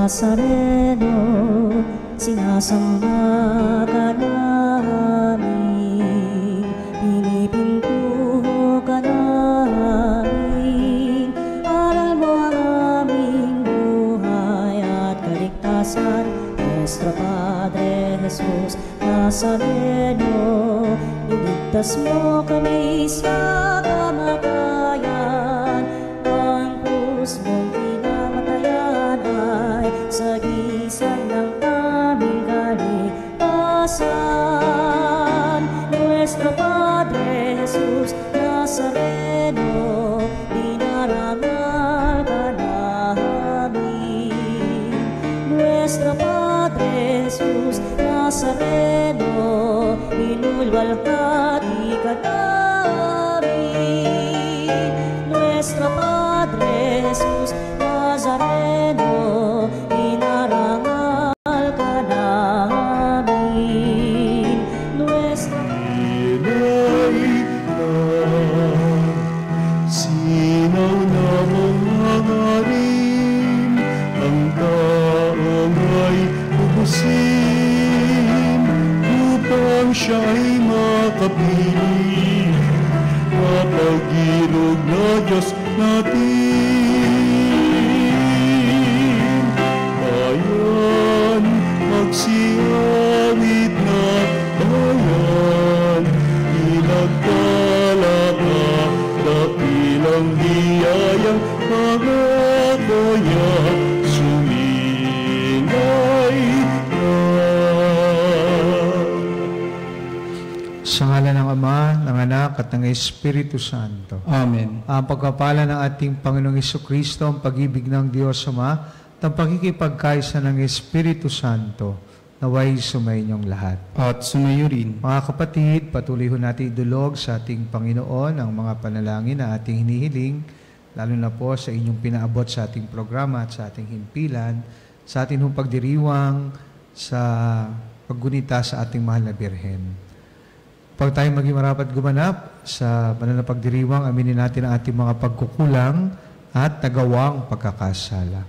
Nazareno, sinasamba ka namin, pinipinto ka namin, aral mo ang aming buhay at kaligtasan. Nuestro Padre Jesus Nazareno, iligtas mo kami sa kamatayan, ang krus mong pinamatayan ay sagisag ng aming kaligtasan. Nuestro Padre Jesus Nazareno, dinarangal ka namin. Nuestro Padre Jesus Nazareno, inulwalhati ka namin. Nuestro Padre Jesus Nazareno, inarangal ka namin. Nuestro sinaw na mga ngarin, ang taong ay ubusin, upang siya'y makapili, kapag-irog na Diyos natin. Bayan, magsiawit na bayan, inagkalaka, dakilang biyayang pagkakaya, sumingay na. Sa ngalan ng Ama, ng Anak, at ng Espiritu Santo. Amen. Ang pagpapala ng ating Panginoong Hesukristo, ang pag-ibig ng Diyos Ama, at ang pakikipagkaisa ng Espiritu Santo, naway sumainyong lahat. At sumayo rin. Mga kapatid, patuloy ho natin idulog sa ating Panginoon ang mga panalangin na ating hinihiling, lalo na po sa inyong pinaabot sa ating programa at sa ating himpilan, sa ating hong pagdiriwang, sa paggunita sa ating mahal na Birhen. Pag tayo maging marapat gumanap sa banal na pagdiriwang, aminin natin ang ating mga pagkukulang at nagawang pagkakasala.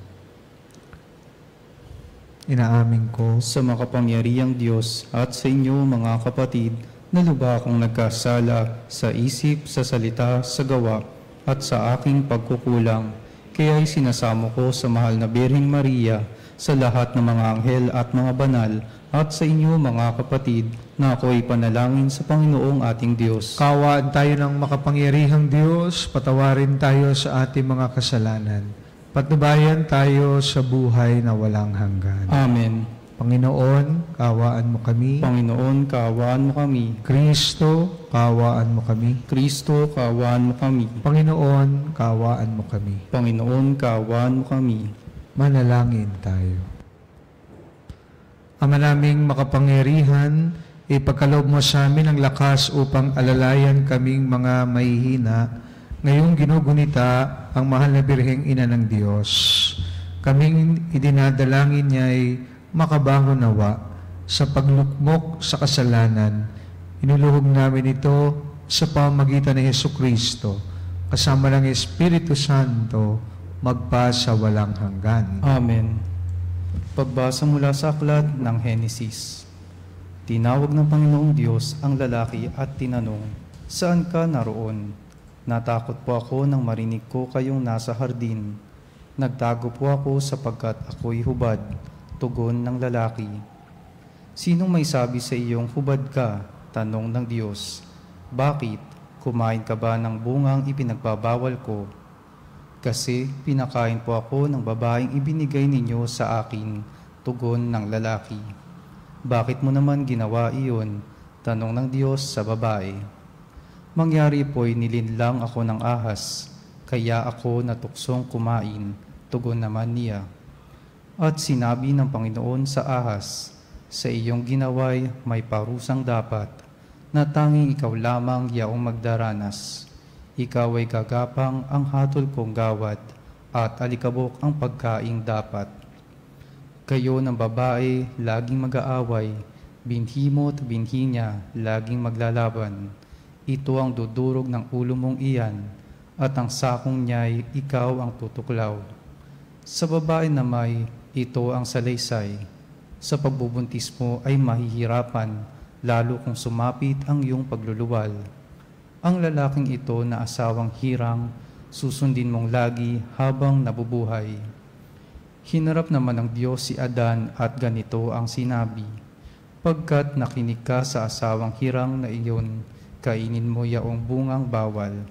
Inaamin ko Sa makapangyarihang Diyos at sa inyo mga kapatid, na lubha akong nagkasala sa isip, sa salita, sa gawa, at sa aking pagkukulang. Kaya'y sinasamo ko sa mahal na Birheng Maria, sa lahat ng mga anghel at mga banal, at sa inyo mga kapatid, na ako'y panalangin sa Panginoong ating Diyos. Kawaan tayo ng makapangyarihang Diyos, patawarin tayo sa ating mga kasalanan, patnubayan tayo sa buhay na walang hanggan. Amen. Panginoon, kawaan mo kami. Panginoon, kaawaan mo kami. Kristo, kawaan mo kami. Kristo, kaawaan mo kami. Panginoon, kawaan mo kami. Panginoon, kaawaan mo kami. Manalangin tayo. Ama naming makapangyarihan, ipagkaloob mo sa amin ang lakas upang alalayan kaming mga mahihina, ngayong ginugunita ang mahal na Birheng Ina ng Diyos. Kaming idinadalangin niya'y makabangon nawa sa paglukmok sa kasalanan. Inuluhog namin ito sa pamamagitan ni Hesukristo, kasama ng Espiritu Santo, magpa sa walang hanggan. Amen. Pagbasa mula sa aklat ng Henesis. Tinawag ng Panginoong Diyos ang lalaki at tinanong, "Saan ka naroon?" "Natakot po ako nang marinig ko kayong nasa hardin. Nagtago po ako sapagkat ako'y hubad," tugon ng lalaki. "Sinong may sabi sa iyong hubad ka?" tanong ng Diyos. "Bakit? Kumain ka ba ng bungang ipinagbabawal ko?" "Kasi pinakain po ako ng babaeng ibinigay ninyo sa akin," tugon ng lalaki. "Bakit mo naman ginawa iyon?" tanong ng Diyos sa babae. "Mangyari po'y nilinlang ako ng ahas, kaya ako natuksong kumain," tugon naman niya. At sinabi ng Panginoon sa ahas, "Sa iyong ginaway may parusang dapat, na tanging ikaw lamang yaong magdaranas. Ikaw ay gagapang ang hatol kong gawad, at alikabok ang pagkaing dapat. Kayo ng babae laging mag-aaway, binhi mo at binhi niya laging maglalaban. Ito ang dudurog ng ulo mong iyan, at ang sakong niya'y ikaw ang tutuklaw. Sa babae na may ito ang salaysay. Sa pagbubuntis mo ay mahihirapan, lalo kung sumapit ang iyong pagluluwal. Ang lalaking ito na asawang hirang, susundin mong lagi habang nabubuhay. Hinarap naman ng Diyos si Adan at ganito ang sinabi, pagkat nakinig ka sa asawang hirang na iyon, kainin mo yaong bungang bawal.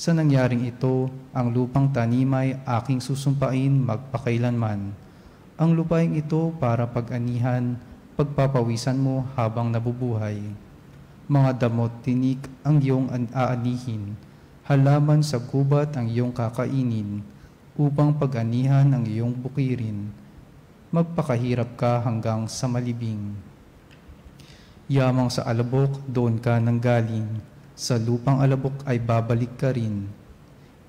Sa nangyaring ito, ang lupang tanimay aking susumpain magpakailanman. Ang lupaing ito para pag-anihan, pagpapawisan mo habang nabubuhay. Mga damot tinik ang iyong aanihin, halaman sa gubat ang iyong kakainin, upang pag-anihan ang iyong bukirin. Magpakahirap ka hanggang sa malibing. Yamang sa alabok, doon ka nanggaling. Sa lupang alabok ay babalik ka rin.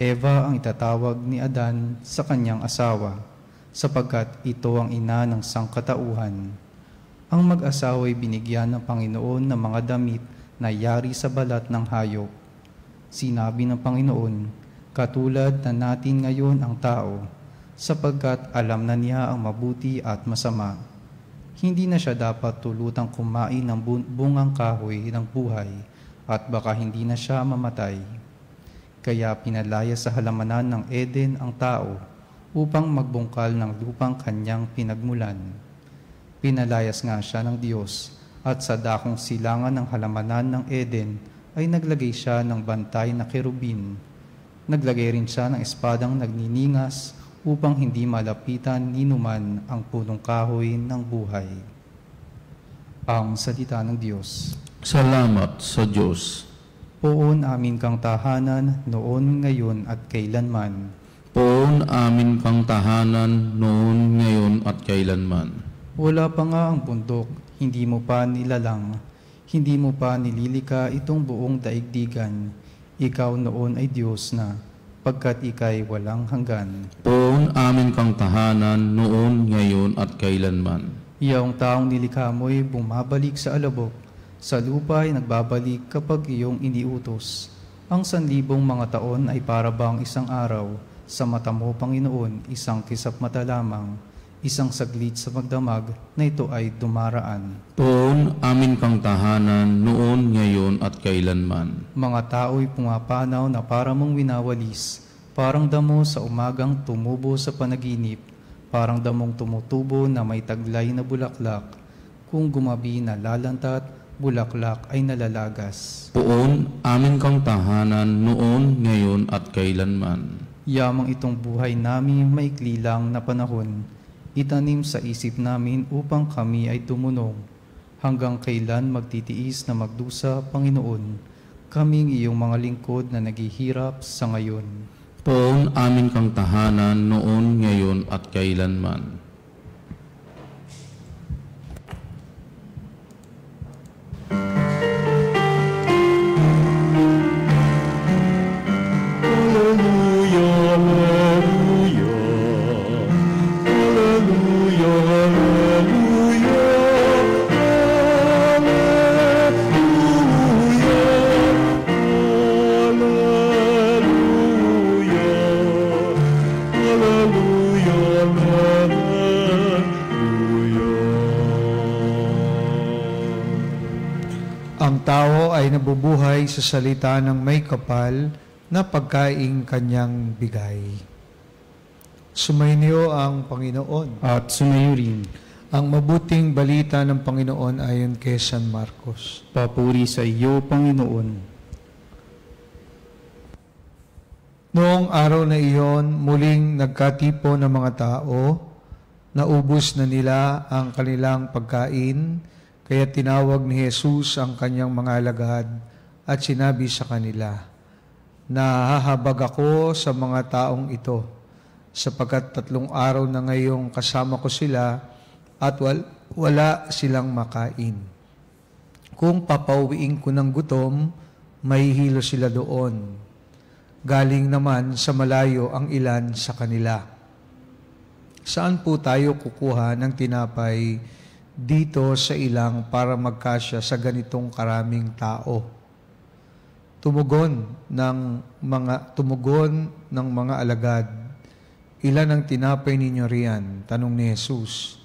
Eva ang itatawag ni Adan sa kanyang asawa, sapagkat ito ang ina ng sangkatauhan. Ang mag-asawa'y binigyan ng Panginoon ng mga damit na yari sa balat ng hayop. Sinabi ng Panginoon, katulad na natin ngayon ang tao, sapagkat alam na niya ang mabuti at masama. Hindi na siya dapat tulutang kumain ng bungang kahoy ng buhay, at baka hindi na siya mamatay. Kaya pinalaya sa halamanan ng Eden ang tao, upang magbungkal ng lupang kanyang pinagmulan. Pinalayas nga siya ng Diyos, at sa dakong silangan ng halamanan ng Eden ay naglagay siya ng bantay na kerubin. Naglagay rin siya ng espadang nagniningas upang hindi malapitan ni numan ang punong kahoy ng buhay. Ang salita ng Diyos. Salamat sa Diyos. Poon amin kang tahanan, noon, ngayon at kailanman. Poon amin kang tahanan, noon, ngayon at kailanman. Wala pa nga ang bundok, hindi mo pa nilalang, hindi mo pa nililika itong buong daigdigan. Ikaw noon ay Diyos na, pagkat ika'y walang hanggan. Poon amin kang tahanan, noon, ngayon at kailanman. Iyong taong nilikha mo'y bumabalik sa alabok, sa lupa ay nagbabalik kapag iyong iniutos. Ang 1,000 mga taon ay para bang isang araw, sa mata mo, Panginoon, isang kisap mata lamang, isang saglit sa magdamag na ito ay dumaraan. Poon amin kang tahanan, noon, ngayon at kailanman. Mga tao'y pumapanaw na para mong winawalis, parang damo sa umagang tumubo sa panaginip, parang damong tumutubo na may taglay na bulaklak, kung gumabi na lalantat, bulaklak ay nalalagas. Poon amin kang tahanan, noon, ngayon at kailanman. Yamang itong buhay namin maikli lang na panahon, itanim sa isip namin upang kami ay tumunong. Hanggang kailan magtitiis na magdusa, Panginoon, kaming iyong mga lingkod na naghihirap sa ngayon. Poon amin kang tahanan, noon, ngayon at kailanman. Ang tao ay nabubuhay sa salita ng may kapal na pagkaing kanyang bigay. Sumainyo ang Panginoon. At sumayo rin. Ang mabuting balita ng Panginoon ayon kay San Marcos. Papuri sa iyo, Panginoon. Noong araw na iyon, muling nagkatipo ng mga tao, naubos na nila ang kanilang pagkain, kaya tinawag ni Jesus ang kanyang mga alagad at sinabi sa kanila, nahahabag ako sa mga taong ito, sapagkat 3 araw na ngayong kasama ko sila at wala silang makain. Kung papauwiin ko ng gutom, mahihilo sila doon. Galing naman sa malayo ang ilan sa kanila. Saan po tayo kukuha ng tinapay dito sa ilang para magkasya sa ganitong karaming tao? Tumugon ng mga alagad, Ilan ang tinapay ninyo riyan? Tanong ni Jesus.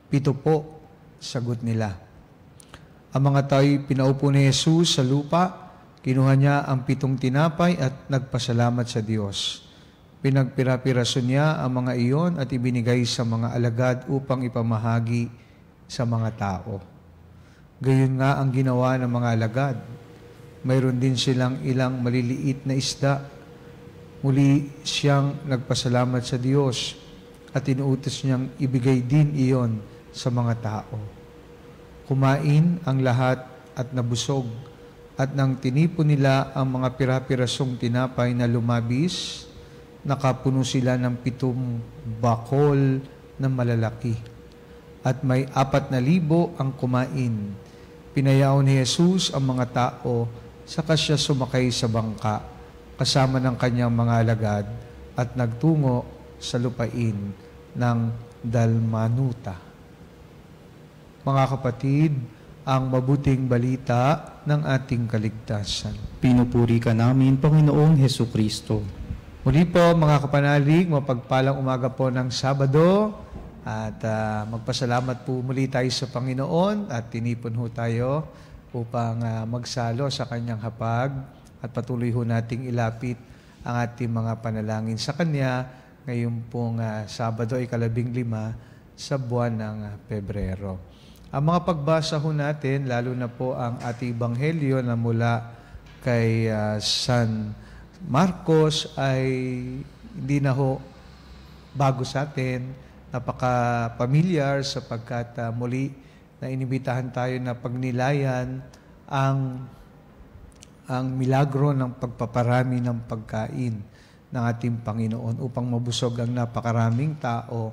7 po, sagot nila. Ang mga tao'y pinaupo ni Jesus sa lupa, kinuha niya ang 7 tinapay at nagpasalamat sa Diyos. Pinagpira-piraso niya ang mga iyon at ibinigay sa mga alagad upang ipamahagi sa mga tao. Gayon nga ang ginawa ng mga alagad. Mayroon din silang ilang maliliit na isda. Muli siyang nagpasalamat sa Diyos at inuutos niyang ibigay din iyon sa mga tao. Kumain ang lahat at nabusog, at nang tinipon nila ang mga pira-pirasong tinapay na lumabis, nakapuno sila ng 7 bakol na malalaki. At may 4,000 ang kumain. Pinayaw ni Jesus ang mga tao, saka siya sumakay sa bangka kasama ng kanyang mga alagad at nagtungo sa lupain ng Dalmanuta. Mga kapatid, ang mabuting balita ng ating kaligtasan. Pinupuri ka namin, Panginoong Hesukristo. Muli po mga kapanalig, mapagpalang umaga po ng Sabado at magpasalamat po muli tayo sa Panginoon at tinipon ho tayo upang magsalo sa kanyang hapag at patuloy ho nating ilapit ang ating mga panalangin sa Kanya ngayong pong Sabado ay 15 sa buwan ng Pebrero. Ang mga pagbasa ho natin, lalo na po ang ating Ebanghelyo na mula kay San Marcos ay hindi na ho bago sa atin, napaka-familiar sapagkat muli na inibitahan tayo na pagnilayan ang milagro ng pagpaparami ng pagkain ng ating Panginoon upang mabusog ang napakaraming tao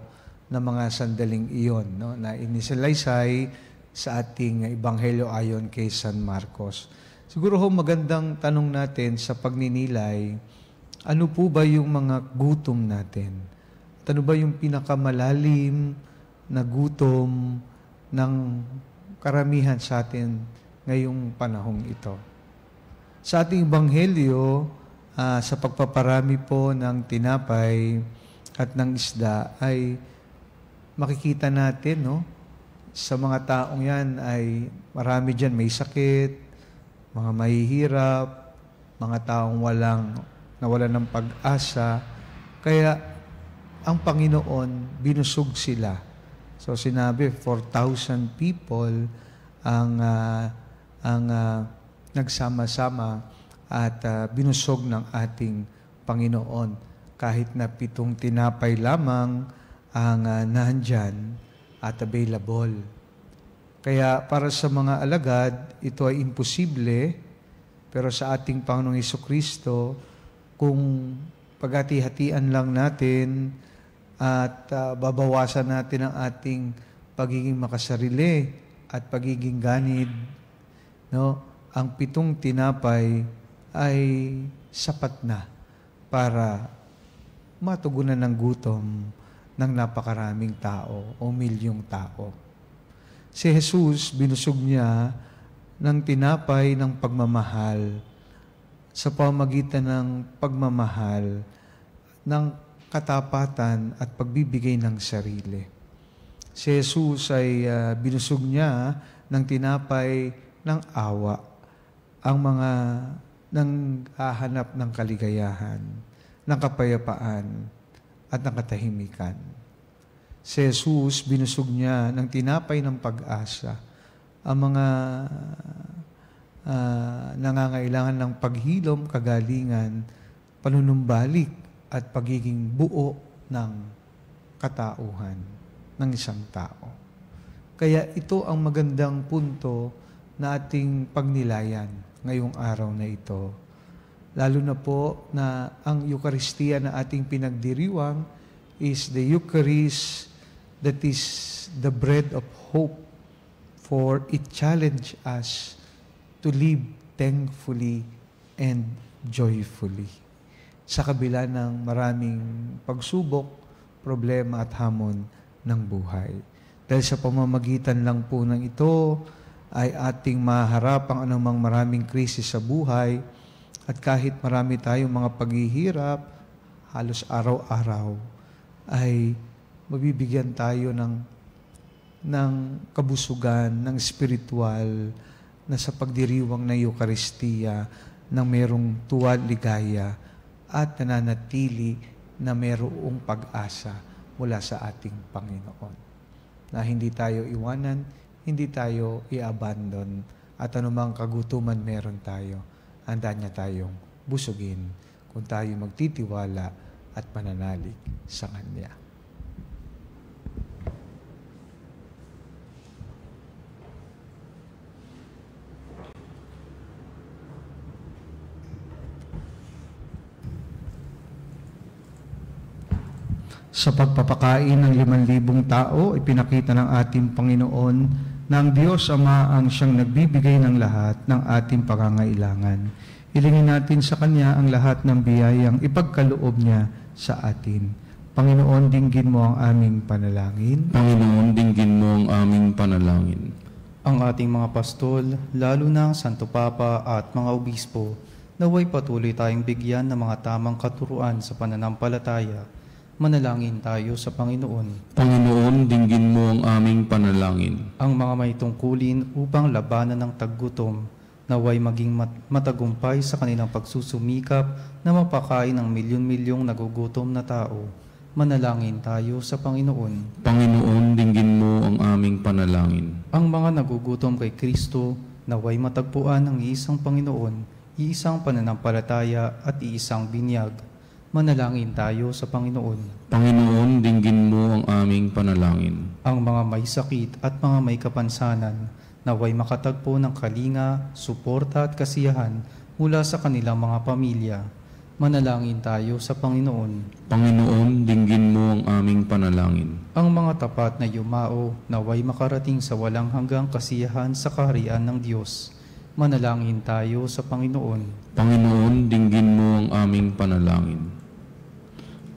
na mga sandaling iyon, no, na inisalaysay sa ating Ebanghelyo ayon kay San Marcos. Siguro ho magandang tanong natin sa pagninilay, ano po ba yung mga gutom natin? At ano ba yung pinakamalalim na gutom ng karamihan sa atin ngayong panahong ito? Sa ating Ebanghelyo, sa pagpaparami po ng tinapay at ng isda, ay makikita natin, no, sa mga taong yan ay marami dyan may sakit, mga mahihirap, mga taong nawalan ng pag-asa. Kaya ang Panginoon, binusog sila. So sinabi, 4,000 people ang nagsama-sama at binusog ng ating Panginoon. Kahit na 7 tinapay lamang ang nandyan at available. Kaya para sa mga alagad, ito ay imposible, pero sa ating Panginoong Hesukristo, kung paghati-hatian lang natin at babawasan natin ang ating pagiging makasarili at pagiging ganid, no, ang 7 tinapay ay sapat na para matugunan ng gutom ng napakaraming tao o milyong tao. Si Jesus, binusog niya ng tinapay ng pagmamahal sa pamamagitan ng pagmamahal, ng katapatan at pagbibigay ng sarili. Si Jesus ay binusog niya ng tinapay ng awa, ang mga nanghahanap ng kaligayahan, ng kapayapaan, at ng katahimikan. Si Jesus, binusog niya ng tinapay ng pag-asa, ang mga nangangailangan ng paghilom, kagalingan, panunumbalik, at pagiging buo ng katauhan ng isang tao. Kaya ito ang magandang punto na ating pagnilayan ngayong araw na ito. Lalo na po na ang Eucharistia na ating pinagdiriwang is the Eucharist that is the bread of hope, for it challenges us to live thankfully and joyfully sa kabila ng maraming pagsubok, problema at hamon ng buhay. Dahil sa pamamagitan lang po ng ito ay ating maharap ang anumang maraming krisis sa buhay, at kahit marami tayong mga paghihirap, halos araw-araw, ay mabibigyan tayo ng kabusugan, ng spiritual, na sa pagdiriwang ng Eucharistia, na merong tuwa, ligaya, at nananatili na merong pag-asa mula sa ating Panginoon. Na hindi tayo iwanan, hindi tayo i-abandon, at anumang kagutuman meron tayo, handa niya tayong busugin kung tayo magtitiwala at mananalig sa Kanya. Sa pagpapakain ng 5,000 tao, ipinakita ng ating Panginoon na ang Diyos Ama ang siyang nagbibigay ng lahat ng ating pangangailangan. Hilingin natin sa Kanya ang lahat ng biyayang ipagkaloob niya sa atin. Panginoon, dinggin mo ang aming panalangin. Panginoon, dinggin mo ang aming panalangin. Ang ating mga pastol, lalo na ang Santo Papa at mga obispo, naway patuloy tayong bigyan ng mga tamang katuruan sa pananampalataya. Manalangin tayo sa Panginoon. Panginoon, dinggin mo ang aming panalangin. Ang mga may tungkulin upang labanan ng taggutom, naway maging matagumpay sa kanilang pagsusumikap na mapakain ng milyon-milyong nagugutom na tao. Manalangin tayo sa Panginoon. Panginoon, dinggin mo ang aming panalangin. Ang mga nagugutom kay Kristo, naway matagpuan ng iisang Panginoon, iisang pananampalataya at iisang binyag. Manalangin tayo sa Panginoon. Panginoon, dinggin mo ang aming panalangin. Ang mga may sakit at mga may kapansanan, naway makatagpo ng kalinga, suporta at kasiyahan mula sa kanilang mga pamilya. Manalangin tayo sa Panginoon. Panginoon, dinggin mo ang aming panalangin. Ang mga tapat na yumao, naway makarating sa walang hanggang kasiyahan sa kaharian ng Diyos. Manalangin tayo sa Panginoon. Panginoon, dinggin mo ang aming panalangin.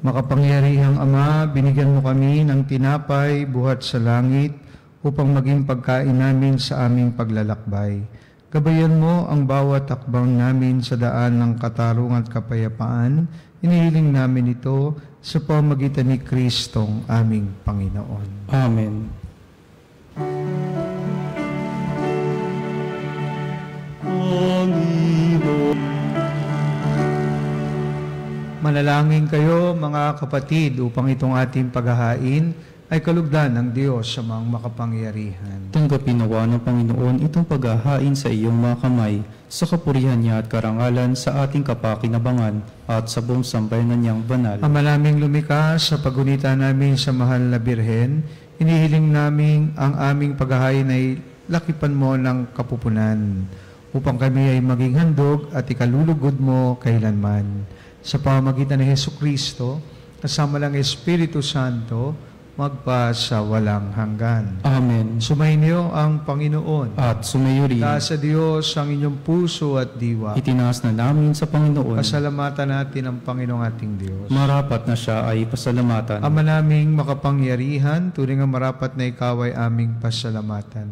Makapangyarihang Ama, binigyan mo kami ng tinapay buhat sa langit upang maging pagkain namin sa aming paglalakbay. Gabayan mo ang bawat takbang namin sa daan ng katarungan at kapayapaan. Inihiling namin ito sa pamamagitan ni Kristong aming Panginoon. Amen. Manalangin kayo mga kapatid upang itong ating paghahain ay kalugdan ng Diyos sa mga makapangyarihan. Tanggapin nawa ng Panginoon itong paghahain sa iyong mga kamay, sa kapurihan niya at karangalan sa ating kapakinabangan at sa buong sambayanan niyang banal. Ama naming lumikas, sa pagunita namin sa mahal na Birhen, inihiling namin ang aming paghahain ay lakipan mo ng kapupunan, upang kami ay maging handog at ikalulugod mo kailanman. Sa pamamagitan ni Jesucristo, kasama ng Espiritu Santo, magpa sa walang hanggan. Amen. Sumainyo ang Panginoon. At sumayo rin. Taas sa Diyos ang inyong puso at diwa. Itinaas na namin sa Panginoon. Pasalamatan natin ang Panginoong ating Diyos. Marapat na siya ay pasalamatan. Ama naming makapangyarihan, tunay nga marapat na ikaw ay aming pasalamatan.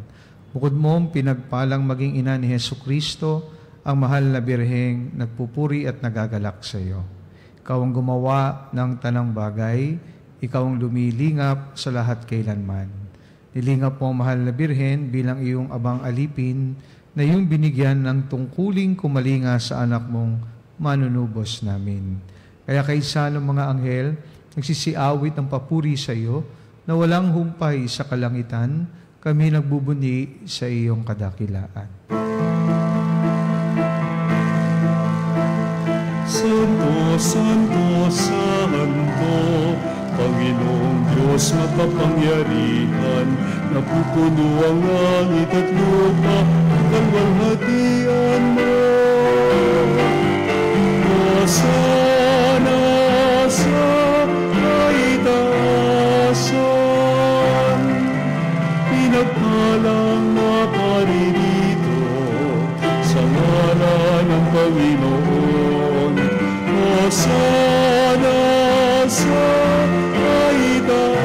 Bukod mong pinagpalang maging ina ni Jesucristo, ang mahal na Birheng nagpupuri at nagagalak sa iyo. Ikaw ang gumawa ng tanang bagay, ikaw ang lumilingap sa lahat kailanman. Nilingap mo ang mahal na Birhen bilang iyong abang alipin na iyong binigyan ng tungkuling kumalinga sa anak mong manunubos namin. Kaya kaysa ng mga anghel, nagsisiawit ng papuri sa iyo na walang humpay sa kalangitan, kami nagbubuni sa iyong kadakilaan. Santo, Santo, Santo, Panginoong Diyos makapangyarihan, napupuno ang langit at lupa, ang walhatian mo. Hosana sa kaitaasan, pinagpalang na paririto sa ngalan ng Panginoon. Hosana sa kaitaasan.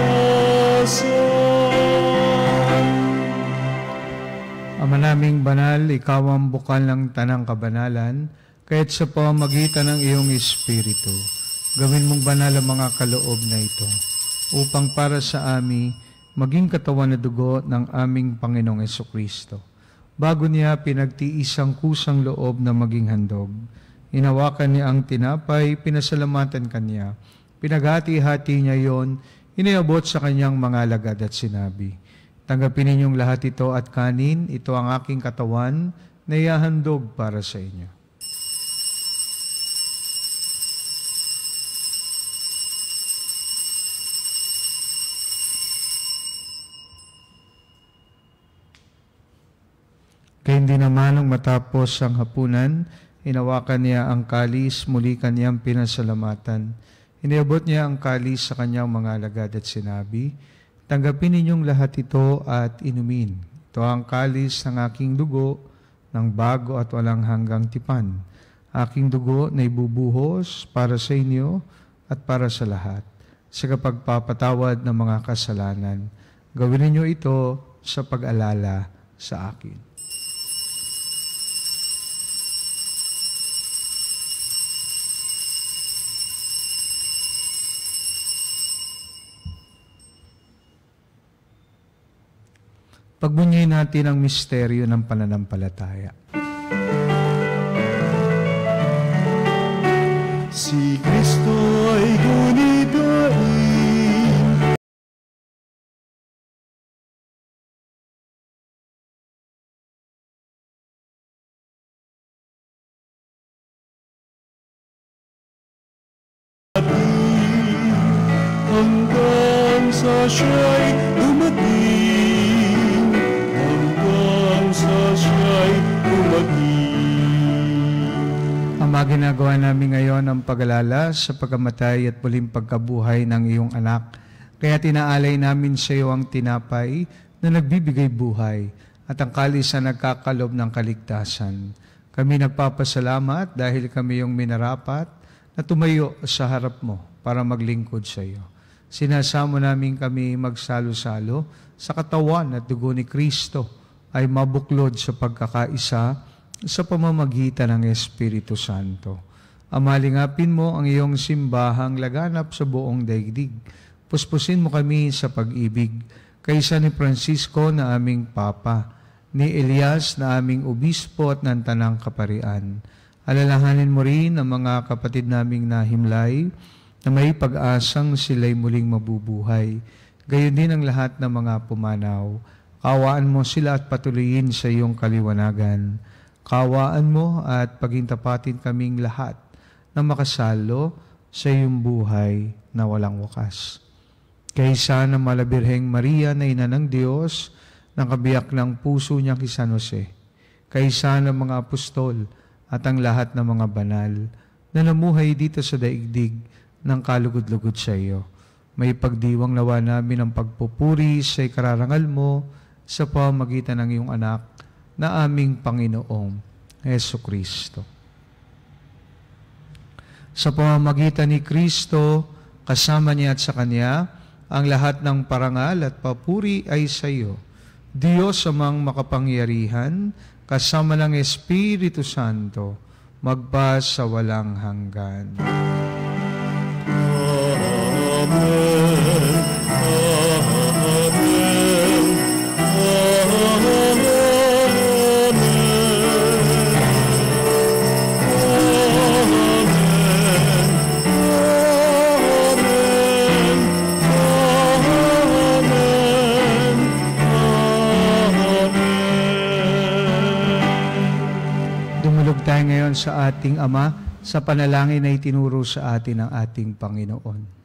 Ama naming banal, ikaw ang bukal ng tanang kabanalan, kaya't sa pamamagitan ng iyong Espiritu, gawin mong banal ang mga kaloob na ito, upang para sa amin maging katawan na dugo ng aming Panginoong Hesukristo. Bago niya pinagtiis ang kusang loob na maging handog, hinawakan niya ang tinapay, pinasalamatan kanya, pinaghati-hati niya yon, iniabot sa kanyang mga alagad at sinabi, "Tanggapin ninyong lahat ito at kanin, ito ang aking katawan na ihahandog para sa inyo." Kaya hindi naman nung matapos ang hapunan, hinawakan niya ang kalis, muli kanyang pinasalamatan. Iniabot niya ang kalis sa kanyang mga alagad at sinabi, "Tanggapin ninyong lahat ito at inumin. Ito ang kalis ng aking dugo, ng bago at walang hanggang tipan. Aking dugo na ibubuhos para sa inyo at para sa lahat, sa kapagpapatawad ng mga kasalanan. Gawin ninyo ito sa pag-alala sa akin." Pagbunyi natin ang misteryo ng pananampalataya. Si Kristo ay gunitain, hanggang sa siya'y dumating, hanggang sa siya'y dumating. Ama, ginagawa namin ngayon ang pag-alala sa pagkamatay at muling pagkabuhay ng iyong anak. Kaya tinaalay namin sa iyo ang tinapay na nagbibigay buhay at ang kalis na nagkakalob ng kaligtasan. Kami nagpapasalamat dahil kami yung minarapat na tumayo sa harap mo para maglingkod sa iyo. Sinasamo namin kami magsalo-salo sa katawan at dugo ni Kristo ay mabuklod sa pagkakaisa sa pamamagitan ng Espiritu Santo. Amalingapin mo ang iyong simbahang laganap sa buong daigdig. Puspusin mo kami sa pag-ibig, kaysa ni Francisco na aming Papa, ni Elias na aming Obispo at ng Tanang Kaparian. Alalahanin mo rin ang mga kapatid naming nahimlay, na may pag-asang sila'y muling mabubuhay. Gayon din ang lahat ng mga pumanaw. Kawaan mo sila at patuloyin sa iyong kaliwanagan. Kawaan mo at pagintapatin kaming lahat na makasalo sa iyong buhay na walang wakas. Kaysa ng Malabirheng Maria na ina ng Diyos, ng kabiyak ng puso niya kay San Jose, kaysa ng mga apostol at ang lahat ng mga banal na namuhay dito sa daigdig ng kalugod-lugod sa iyo, may pagdiwang nawa namin ang pagpupuri sa ikararangal mo sa pamamagitan ng iyong anak na aming Panginoong Hesukristo. Sa pamamagitan ni Kristo, kasama niya at sa Kanya, ang lahat ng parangal at papuri ay sa iyo, Diyos amang makapangyarihan, kasama ng Espiritu Santo, magpa sa walang hanggan. Amen. Tayo ngayon sa ating Ama, sa panalangin na itinuro sa atin ng ating Panginoon.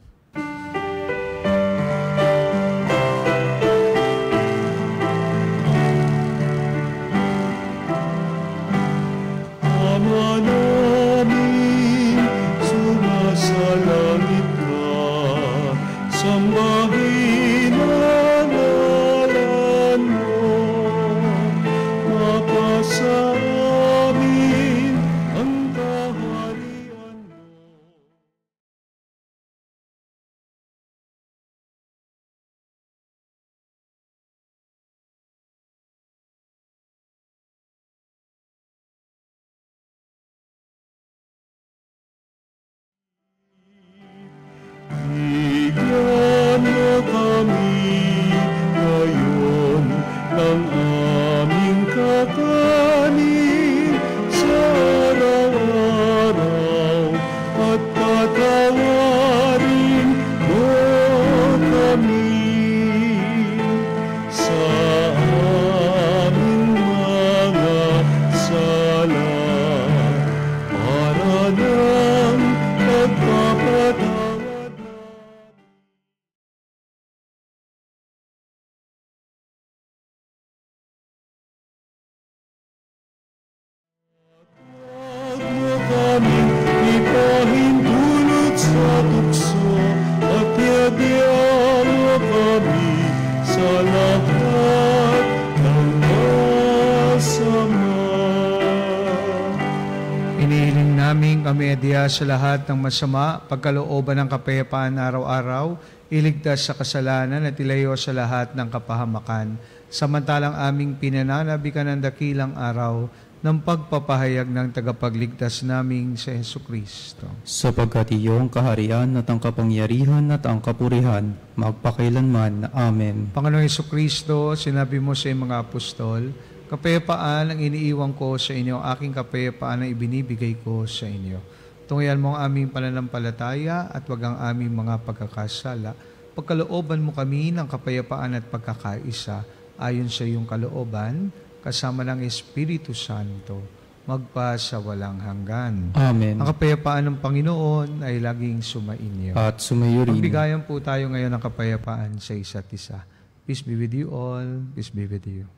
kami adya sa lahat ng masama, pagkalooban ng kapayapaan araw-araw, iligtas sa kasalanan at ilayo sa lahat ng kapahamakan. Samantalang aming pinananabikan ng dakilang araw ng pagpapahayag ng tagapagligtas naming sa Jesucristo. Sapagkat iyong kaharian at ang kapangyarihan at ang kapurihan, magpakailanman. Amen. Panginoong Jesucristo, sinabi mo sa iyong mga apostol, kapayapaan ang iniiwan ko sa inyo, aking kapayapaan ang ibinibigay ko sa inyo. Tunghayan mo ang aming pananampalataya at wag ang aming mga pagkakasala. Pagkalooban mo kami ng kapayapaan at pagkakaisa ayon sa iyong kalooban, kasama ng Espiritu Santo, magpa sa walang hanggan. Amen. Ang kapayapaan ng Panginoon ay laging sumainyo. At sumayo rin. Magbigayan po tayo ngayon ng kapayapaan sa isa't isa. Peace be with you all. Peace be with you.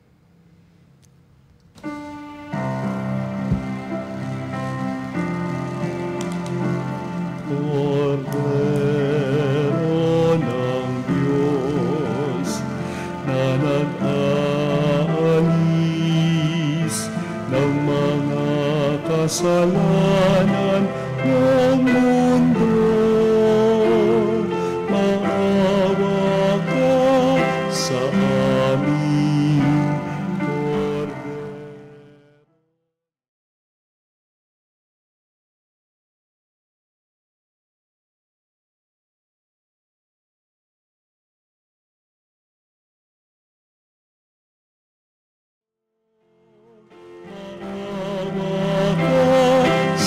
Cordero ng Diyos na nag-aalis ng mga kasalanan ng mundo, maawa ka sa amin, Cordero.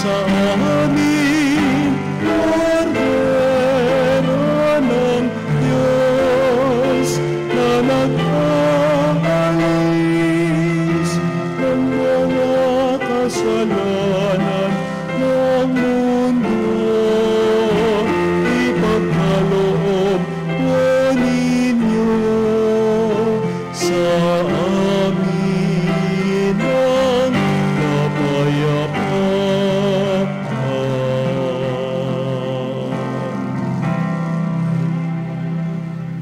Sa amin, Cordero ng Diyos na nag-aalis ng mga kasalanan ng mundo, ipagkaloob mo ninyo sa amin ang kapayapaan.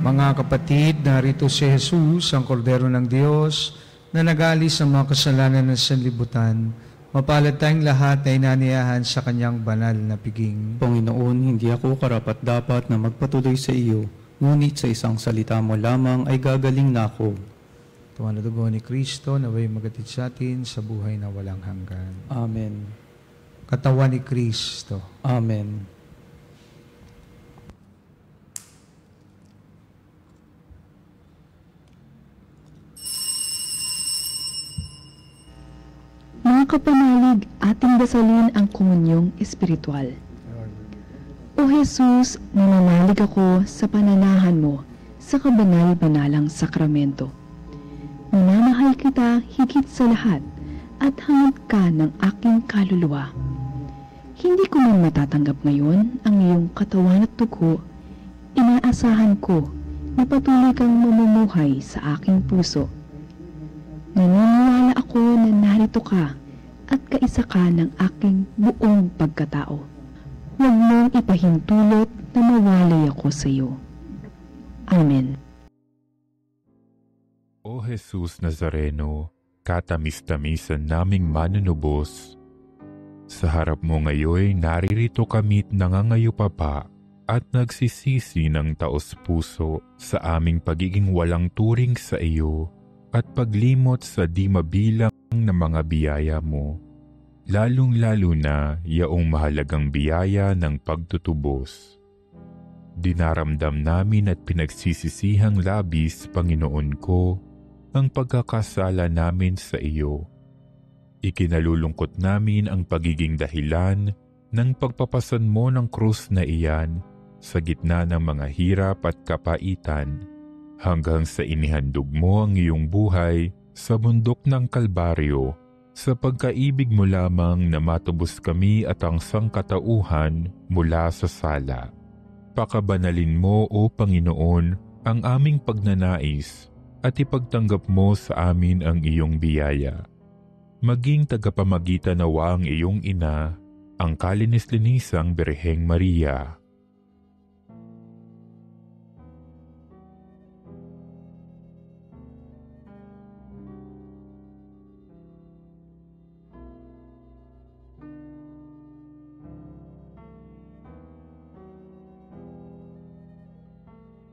Mga kapatid, narito si Jesus, ang Kordero ng Diyos, na nag-aalis ng mga kasalanan ng sanlibutan. Mapalad tayong lahat na inaniyahan sa kanyang banal na piging. Panginoon, hindi ako karapat-dapat na magpatuloy sa iyo, ngunit sa isang salita mo lamang ay gagaling na ako. Tuwa na dugo ni Kristo, naway magatid sa atin sa buhay na walang hanggan. Amen. Katawan ni Kristo. Amen. Mga kapanalig, ating dasalin ang komunyong espiritual. O Jesus, nananalig ako sa pananahan mo sa kabanal-banalang sakramento. Minamahal kita higit sa lahat at hangad ka ng aking kaluluwa. Hindi ko man matatanggap ngayon ang iyong katawan at dugo, inaasahan ko na patuloy kang mamumuhay sa aking puso. Naniniwala ako na narito ka at kaisa ka ng aking buong pagkatao. Huwag mong ipahintulot na mawalay ako sa iyo. Amen. O Jesus Nazareno, katamis-tamisan naming manunubos, sa harap mo ngayon naririto kami't nangangayupapa at nagsisisi ng taos-puso sa aming pagiging walang turing sa iyo at paglimot sa di mabilang na mga biyaya mo, lalong-lalo na yaong mahalagang biyaya ng pagtutubos. Dinaramdam namin at pinagsisisihang labis, Panginoon ko, ang pagkakasala namin sa iyo. Ikinalulungkot namin ang pagiging dahilan ng pagpapasan mo ng krus na iyan sa gitna ng mga hirap at kapaitan, hanggang sa inihandog mo ang iyong buhay sa bundok ng Kalbaryo, sa pagkaibig mo lamang na matubos kami at ang sangkatauhan mula sa sala. Pakabanalin mo, O Panginoon, ang aming pagnanais at ipagtanggap mo sa amin ang iyong biyaya. Maging tagapamagitan nawa ang iyong ina, ang kalinis-linisang Birheng Maria.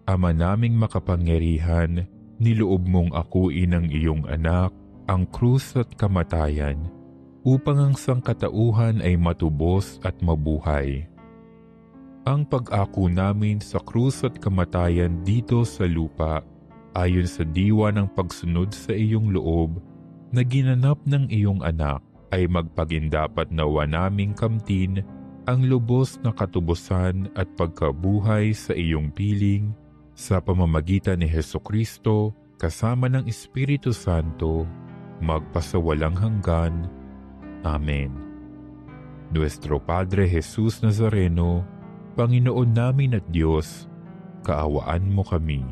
Ama naming makapangyarihan, niloob mong akuin ang iyong anak, ang krus at kamatayan, upang ang sangkatauhan ay matubos at mabuhay. Ang pag-ako namin sa krus at kamatayan dito sa lupa, ayon sa diwa ng pagsunod sa iyong loob, na ginanap ng iyong anak, ay magpagindapat nawa naming kamtin ang lubos na katubusan at pagkabuhay sa iyong piling sa pamamagitan ni Hesukristo kasama ng Espiritu Santo, magpasawalang hanggan. Amen. Nuestro Padre Jesus Nazareno, Panginoon namin at Diyos, kaawaan mo kami.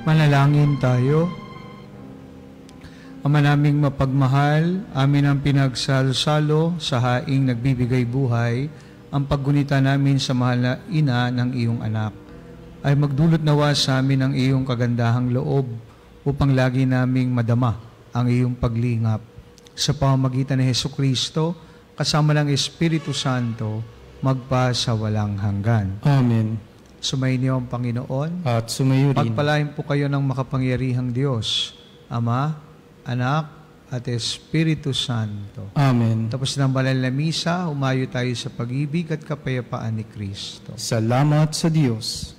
Manalangin tayo. Ama naming mapagmahal, amin ang pinagsalo-salo sa haing nagbibigay buhay, ang paggunita namin sa mahal na ina ng iyong anak, ay magdulot nawa sa amin ang iyong kagandahang loob upang lagi naming madama ang iyong paglingap. Sa pamamagitan ni Hesukristo, kasama ng Espiritu Santo, magpa sa walang hanggan. Amen. Sumainyo ang Panginoon. At sumayo rin. Pagpalain po kayo ng makapangyarihang Diyos, Ama, Anak, at Espiritu Santo. Amen. Tapos ng banal na misa, umayo tayo sa pag-ibig at kapayapaan ni Kristo. Salamat sa Diyos.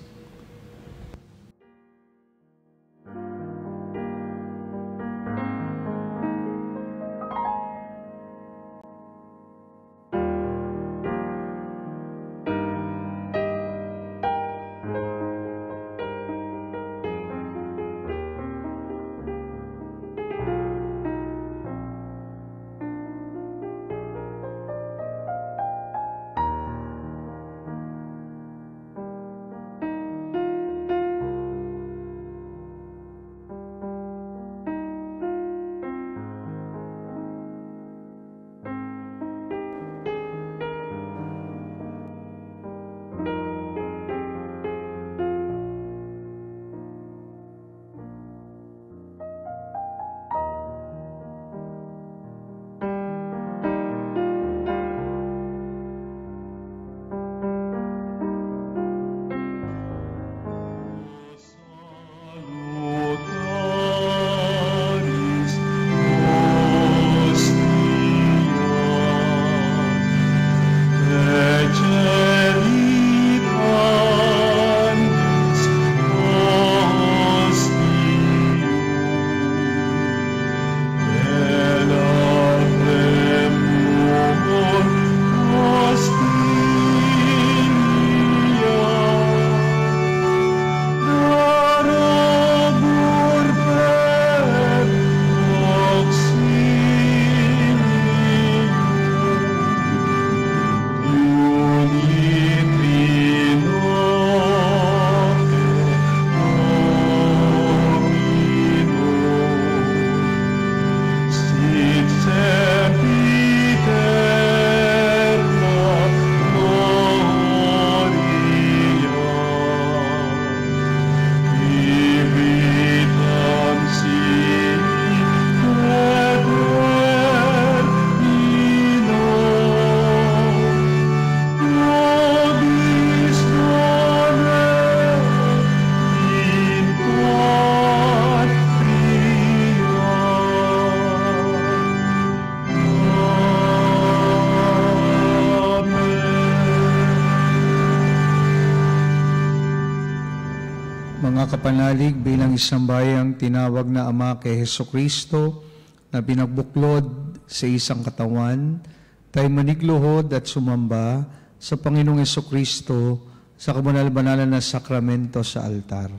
Kapanalig bilang isang bayang tinawag na Ama kay Hesukristo na binagbuklod sa isang katawan, tayo manigluhod at sumamba sa Panginoong Hesukristo sa kabanal-banalan na sakramento sa altar.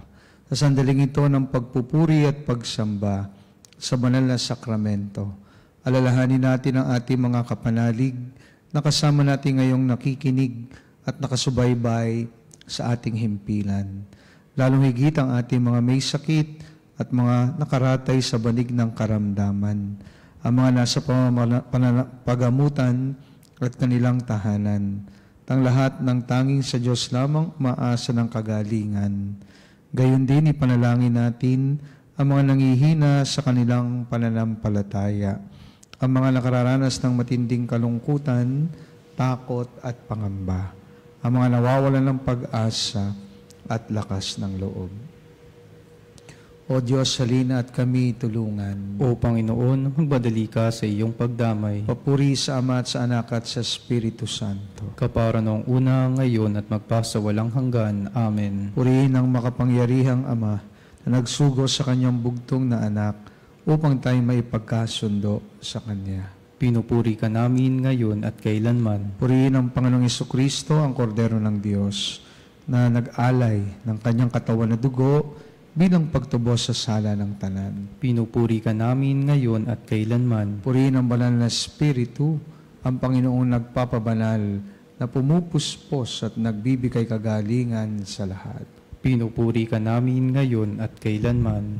Sa sandaling ito ng pagpupuri at pagsamba sa banal na sakramento, alalahanin natin ang ating mga kapanalig na kasama natin ngayong nakikinig at nakasubaybay sa ating himpilan. Lalong higit ang ating mga may sakit at mga nakaratay sa banig ng karamdaman, ang mga nasa pagamutan at kanilang tahanan. Tang lahat ng tanging sa Diyos lamang umaasa ng kagalingan. Gayon din ipanalangin natin ang mga nangihina sa kanilang pananampalataya, ang mga nakararanas ng matinding kalungkutan, takot at pangamba, ang mga nawawalan ng pag-asa, at lakas ng loob. O Diyos, halina at kami tulungan. O Panginoon, magbadali ka sa iyong pagdamay. Papuri sa Ama at sa Anak at sa Espiritu Santo. Kapara noong una, ngayon at magpasawalang hanggan. Amen. Purihin ang makapangyarihang Ama na nagsugo sa kanyang bugtong na anak upang tayo maipagkasundo sa Kanya. Pinupuri ka namin ngayon at kailanman. Purihin ang Panginoong Jesucristo, ang Kordero ng Diyos, na nag-alay ng kanyang katawan na dugo bilang pagtubos sa sala ng tanan. Pinupuri ka namin ngayon at kailanman. Purihin ang banal na Espiritu, ang Panginoong nagpapabanal, na pumupuspos at nagbibigay kagalingan sa lahat. Pinupuri ka namin ngayon at kailanman.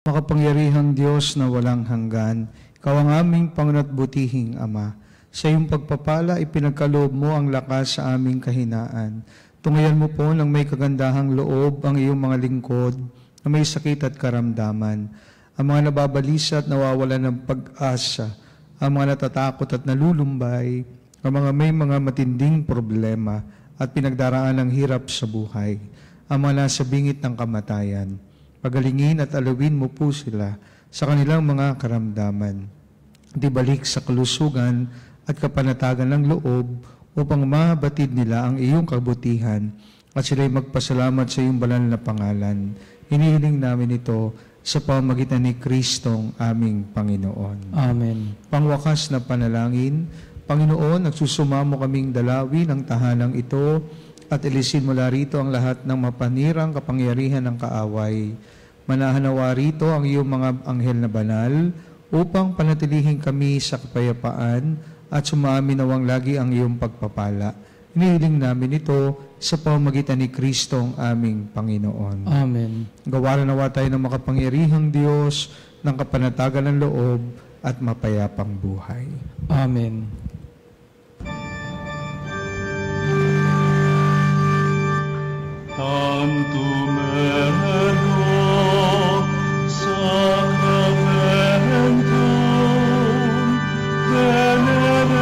Makapangyarihang Diyos na walang hanggan, Ikaw ang aming Panginoon at butihing Ama. Sa iyong pagpapala, ipinagkaloob mo ang lakas sa aming kahinaan. Tungayan mo po ng may kagandahang loob ang iyong mga lingkod na may sakit at karamdaman. Ang mga nababalisa at nawawalan ng pag-asa, ang mga natatakot at nalulumbay, ang mga may mga matinding problema at pinagdaraan ng hirap sa buhay, ang mga nasa bingit ng kamatayan. Pagalingin at alawin mo po sila sa kanilang mga karamdaman. Di balik sa kalusugan at kapanatagan ng loob upang mabatid nila ang iyong kabutihan at sila'y magpasalamat sa iyong banal na pangalan. Hinihiling namin ito sa pamamagitan ni Kristong aming Panginoon. Amen. Pangwakas na panalangin, Panginoon, nagsusumamo kaming dalawin ang tahanang ito at ilisin mula rito ang lahat ng mapanirang kapangyarihan ng kaaway. Manahanawa rito ang iyong mga anghel na banal upang panatilihin kami sa kapayapaan at sumaminawang lagi ang iyong pagpapala. Hinihiling namin ito sa pamamagitan ni Kristong aming Panginoon. Amen. Gawaran nawa tayo ng makapangyarihang Diyos ng kapanatagan ng loob at mapayapang buhay. Amen. Tantumero sacramentum venerem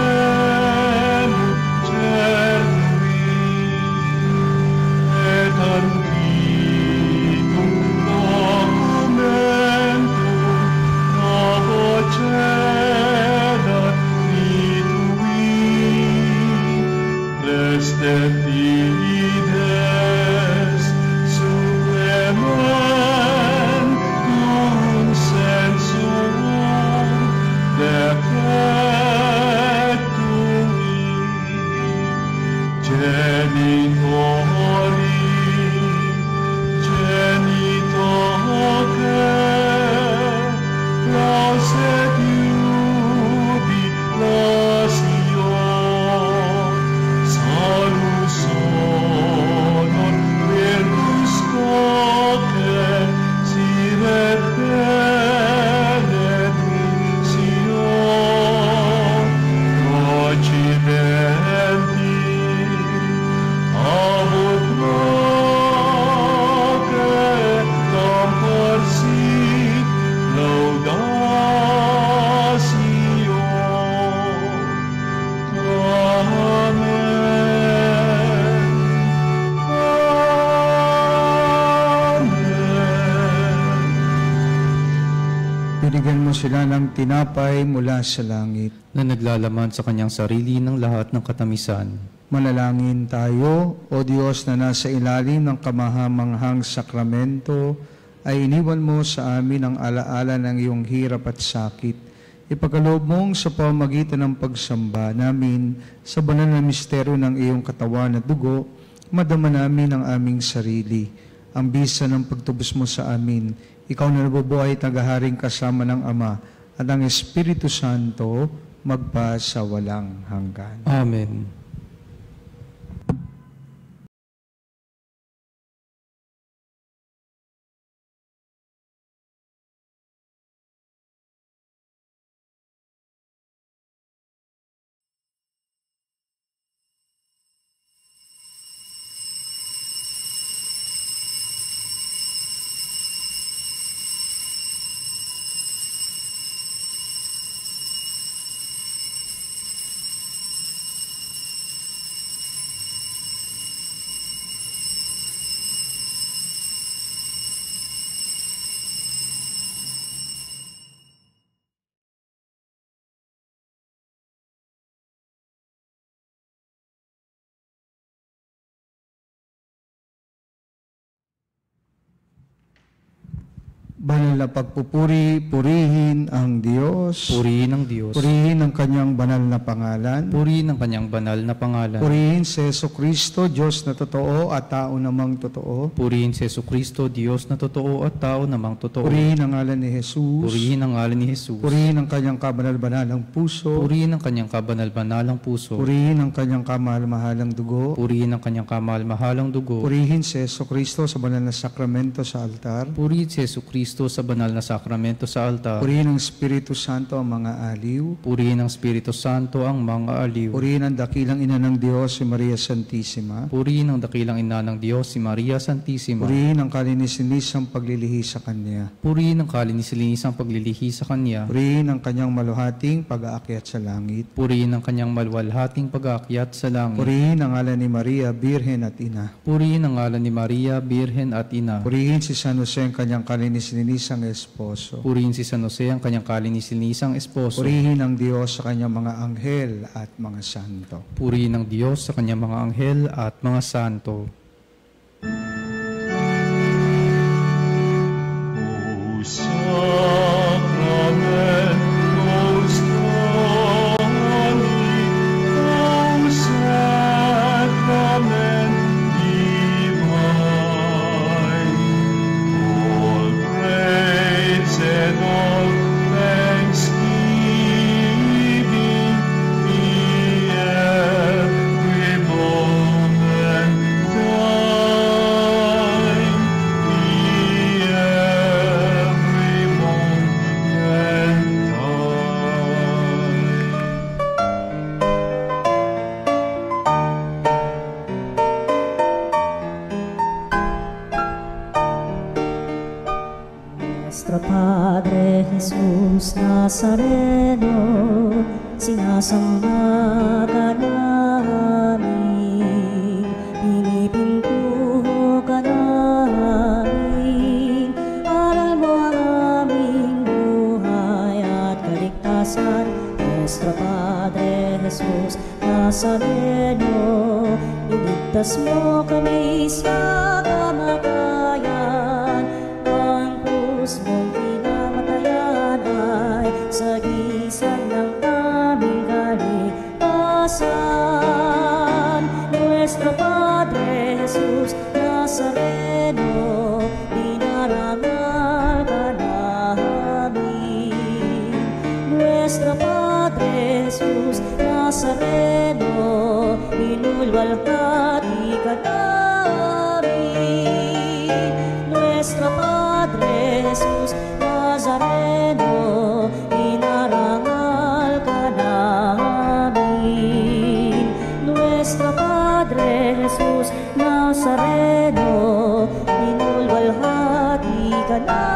cervi et antiquum documentum novocedat vitui restet fides suprema Binigyan mo sila ng tinapay mula sa langit. Na naglalaman sa kanyang sarili ng lahat ng katamisan. Manalangin tayo, O Diyos na nasa ilalim ng kamahamanghang sakramento, ay iniwan mo sa amin ang alaala ng iyong hirap at sakit. Ipagkaloob mong sa pamamagitan ng pagsamba namin sa banal na misteryo ng iyong katawan at dugo, madama namin ang aming sarili, ang bisa ng pagtubos mo sa amin. Ikaw na nabubuhay at naghaharing kasama ng Ama at ang Espiritu Santo magpa sa walang hanggan. Amen. Banal na pagpupuri, purihin ang Diyos. Purihin ang Diyos. Purihin ang kanyang banal na pangalan. Purihin ang kanyang banal na pangalan. Purihin si Jesucristo, Diyos na totoo at tao namang totoo. Purihin si Jesucristo, Diyos na totoo at tao namang totoo. Purihin ang ngalan ni Jesus. Purihin ang ngalan ni Jesus. Purihin ang kanyang kabanal-banalang puso. Purihin ang kanyang kabanal-banalang puso. Purihin ang kanyang kamahal-mahalang dugo. Purihin ang kanyang kamahal-mahalang dugo. Purihin si Jesucristo sa banal na sakramento sa altar. Purihin si Jesucristo sa banal na sakramento sa altar. Purihin ang Espiritu Santo ang mga aliw. Purihin ang Espiritu Santo ang mga aliw. Purihin ang dakilang ina ng Diyos, si Maria Santissima. Purihin ang dakilang ina ng Diyos, si Maria Santissima. Purihin ang kalinis-linisang paglilihi sa Kanya. Purihin ang kalinis-linisang paglilihi sa Kanya. Purihin ang kanyang maluhating pag-aakyat sa langit. Purihin ang kanyang maluwalhating pag-aakyat sa langit. Purihin ang ngalan ni Maria, Birhen at Ina. Purihin ang ngalan ni Maria, Birhen at Ina. Purihin si San Jose ang kanyang kalinis-linisang esposo. Purihin si San Jose ang kanyang kalinis-linisang esposo. Purihin ang Diyos sa kanyang mga anghel at mga santo. Purihin ang Diyos sa kanyang mga anghel at mga santo. O Sacramentus Domini, O Sacrament divine, all praise and all thanksgiving be every moment thine, be every moment thine. Nuestro Padre Jesus Nazareno, sinasamba ka namin, pinipintuho ka namin, aral mo ang aming buhay at kaligtasan. Nuestro Padre Jesus Nazareno, iligtas mo kami sa kamatayan, ang krus mong pinamatayan ay sagisag ng aming kaligtasan. Nuestro Padre Jesus Nazareno, dinarangal ka namin. Nuestro Padre Jesus Nazareno, inulwalhati ka namin. Nuestro Padre Jesus Nazareno, inarangal ka namin. Nuestro Padre Jesus Nazareno, inulwalhati ka namin.